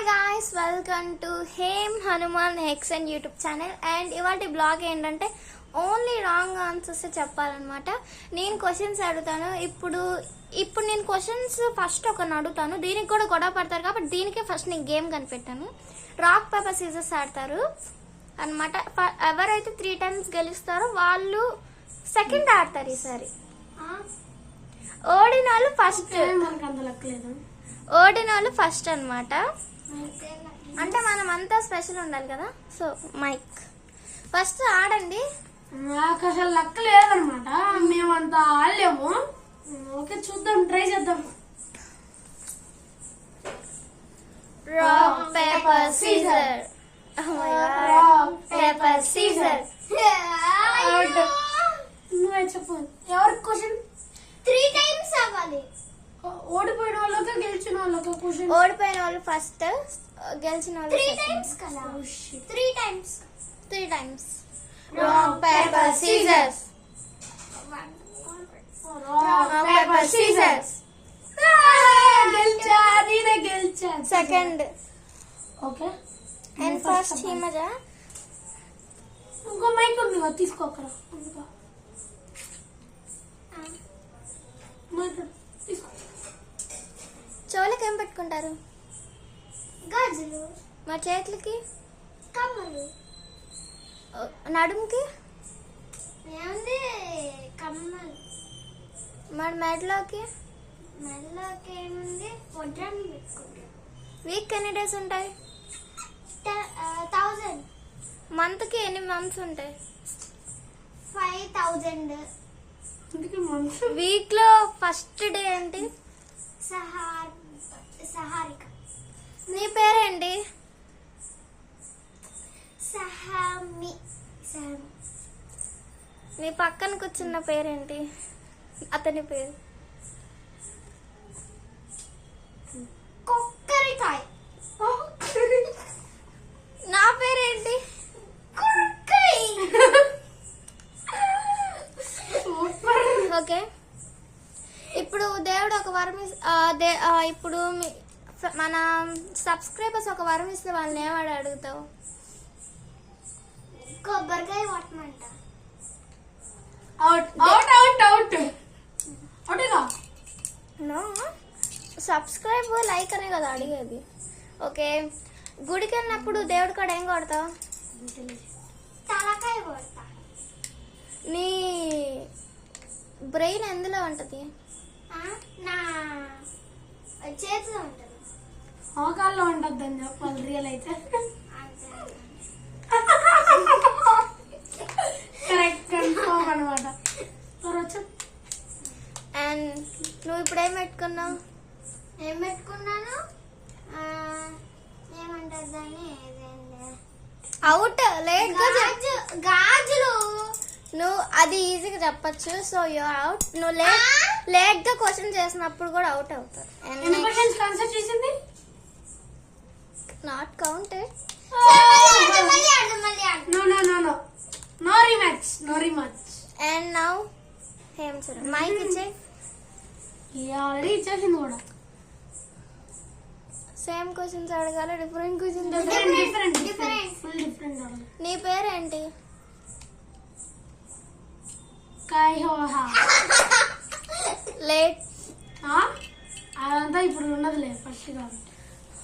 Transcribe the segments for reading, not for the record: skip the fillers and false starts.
guys, welcome to Hem Hanuman Hex and YouTube channel. And ఇవాల్టి blog ఏంటంటే only wrong answers చెప్పాలన్నమాట. నేను questions అడుగుతాను. ఇప్పుడు నేను క్వశ్చన్స్ ఫస్ట్ ఒకరిని అడుగుతాను. దీనికి కూడా గొడవ పడతారు కాబట్టి దీనికే ఫస్ట్ నేను గేమ్ కనిపెట్టాను. రాక్ పేపర్ సీజర్స్ ఆడతారు అన్నమాట. ఎవరైతే 3 times గెలుస్తారో వాళ్ళు సెకండ్ ఆడతారు. ఈసారి ఓడిన వాళ్ళు ఫస్ట్ అన్నమాట. అంటే మనం అంతా స్పెషల్ ఉండాలి కదా. సో మైక్ ఫస్ట్ ఆడండి. నాకు అసలు లక్ లేదనమాట, మేమంతా ఆడలేము. ఓకే, చూద్దాం, ట్రై చేద్దాం. Rock paper scissor. Rock paper scissor. నువ్వే చెప్పు. ఎవరి క్వశ్చన్? 3 times అవ్వాలి. ఓడిపోయిన వాళ్ళకి గెలిచిన వాళ్ళకి క్వశ్చన్. ఓడిపోయిన వాళ్ళు ఫస్ట్, గెలిచిన వాళ్ళు 3 times కదా. 3 times. 3 times. Rock paper scissors. Rock paper scissors. గెలిచా, నేనే గెలిచా. Second. Okay, and first Himaja. ఇంకో మైక్ ఉంది కదా, తీసుకో. అక్కడ తీసుకో. చెవులకి ఏం పెట్టుకుంటారు? గాజులు. మా చేతులకి? కమ్మలు. నడుముకి? ఏముంది? కమ్మలు. మరి మెడలోకి? మెడలోకి ఏముంది? వడ్రాన్ని పెట్టుకుంటాం. వీక్ ఎన్ని డేస్ ఉంటాయి? 1000. మంత్కి ఎన్ని మంత్స్ ఉంటాయి? 5000. వీక్ లో ఫస్ట్ డే ఏంటి? సహారిక. నీ పేరేంటి? సహామి. నీ పక్కన కూర్చున్న పేరేంటి? అతని పేరు? కొక్కరికాయ. నా పేరేంటి? ఓకే, ఇప్పుడు దేవుడు ఒక వరం ఇప్పుడు మన సబ్స్క్రైబర్స్ ఒక వరం ఇస్తే వాళ్ళని ఏమాడు అడుగుతావు? కొబ్బరికాయ కొట్టమంట. నో, సబ్స్క్రైబ్ లైక్ అనే కదా అడిగేది. ఓకే, గుడికి వెళ్ళినప్పుడు దేవుడి కాడ ఏం కొడతావు? తలకాయ కొడతా. నీ బ్రెయిన్ ఎందులో ఉంటది? నా చేతిలో ఉంటుంది. మోకాల్లో ఉంటుంది అని చెప్పాలి. రియల్ అయితే కరెక్ట్, కన్ఫర్మ్ అనమాట. అండ్ నువ్వు ఇప్పుడు ఏం పెట్టుకున్నావు? ఏం పెట్టుకున్నాను? ఏమంటారు దాన్ని? అవుట్. లేట్ గాజులు. నువ్వు అది ఈజీగా చెప్పచ్చు. So you out. నువ్వు లేట్ గా క్వశ్చన్ చేసినప్పుడు కూడా అవుట్ అవుతారు. Not counted. అండ్ నౌ ఏం సరే మైక్ ఇచ్చే. ఆల్రెడీ ఇచ్చేసింది కూడా. సేమ్ క్వశ్చన్స్ అడగాలి, డిఫరెంట్ క్వశ్చన్స్. డిఫరెంట్. నీ పేరేంటి? లేట్. అదంతా ఇప్పుడు ఉండదులే, ఫస్ట్ కాబట్టి.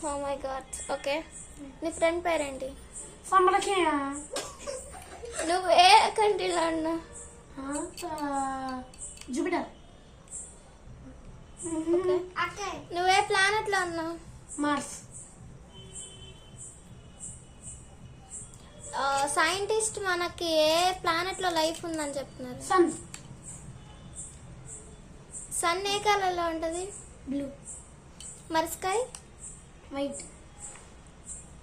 Oh my God. ఓకే, నీ ఫ్రెండ్ పేరేంటి? సమలకి. నువ్వు ఏ కంట్రీలో ఉన్నా? జూపిటర్. నువ్వే ప్లానెట్ లో ఉన్నావు? మార్స్. సైంటిస్ట్ మనకి ఏ ప్లానెట్ లో లైఫ్ ఉందని చెప్తున్నారు? సన్. సన్ ఏ కలర్ లో ఉంటది? బ్లూ. మరి sky? White.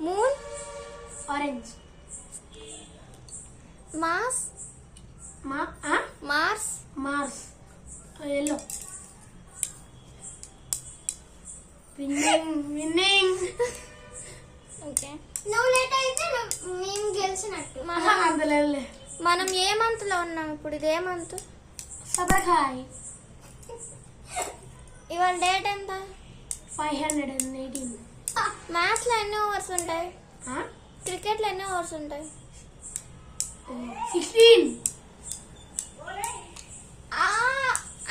Moon? Orange. Mars? Mars? Mars yellow. Winning. Okay, నువ్వు లేట్ అయితే మేము గెలిచినట్టు. మనం ఏ మంత్ లో ఉన్నాం ఇప్పుడు? ఇది ఏ మంత్? సబకాయ్. ఇవాళ డేట్ ఎంత? 518. మ్యాథ్స్ లో ఎన్ని ఓవర్స్ ఉంటాయి? క్రికెట్ లో ఎన్ని ఓవర్స్ ఉంటాయి? 16.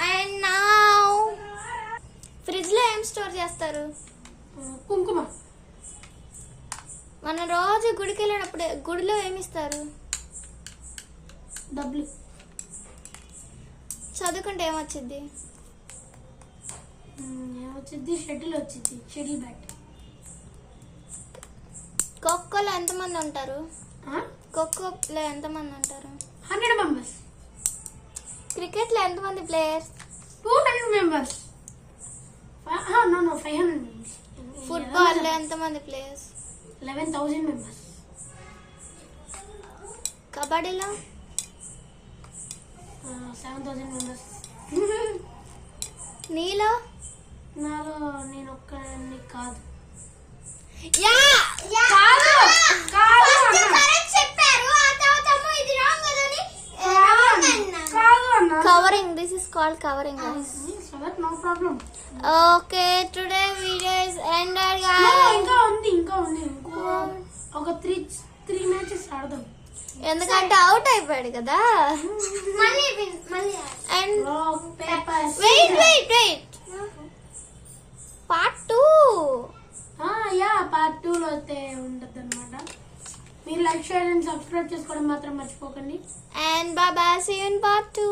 అండ్ నౌ ఫ్రిడ్జ్ లో ఏం స్టోర్ చేస్తారు? కుంకుమ. మనం రోజు గుడికి వెళ్ళినప్పుడు గుడిలో ఏమిస్తారు? డబ్బులు. చదువుకుంటే ఏమొచ్చింది? ఏమొచ్చింది? షటిల్ వచ్చింది. Shuttle bat. ఖోఖోలో ఎంతమంది ఉంటారు? ఖోఖోలో ఎంతమంది ఉంటారు? 100 మెంబర్స్. క్రికెట్ లో ఎంతమంది players? 200 members. No, 500 members. Football లో ఎంతమంది ప్లేయర్స్? 11,000 మెంబర్స్. కబడ్డీలో 7,000 మెంబర్స్. నీలో? నాలో నేను ఒక్కడిని కాదు. యా కాదు అన్న. కరెక్ట్ చెప్పారు. ఆ తర్వాత అమ్మో ఇది రాంగ్ కదని wrong అన్నా. కాదు అన్న. Covering, this is called covering. No problem. Okay, today video is ended ఇంకా ఉంది ఇంకో ఒక 3 మ్యాచెస్ ఆడదాం. ఎందుకంటే అవుట్ అయిపోయాడు కదా. మళ్ళీ and rock paper weight part 2. Part 2 లో అయితే ఉండదు అనమాట. మీరు లైక్ షేర్ అండ్ సబ్స్క్రైబ్ చేసుకోవడం మాత్రం మర్చిపోకండి. And bye bye, see you in part 2.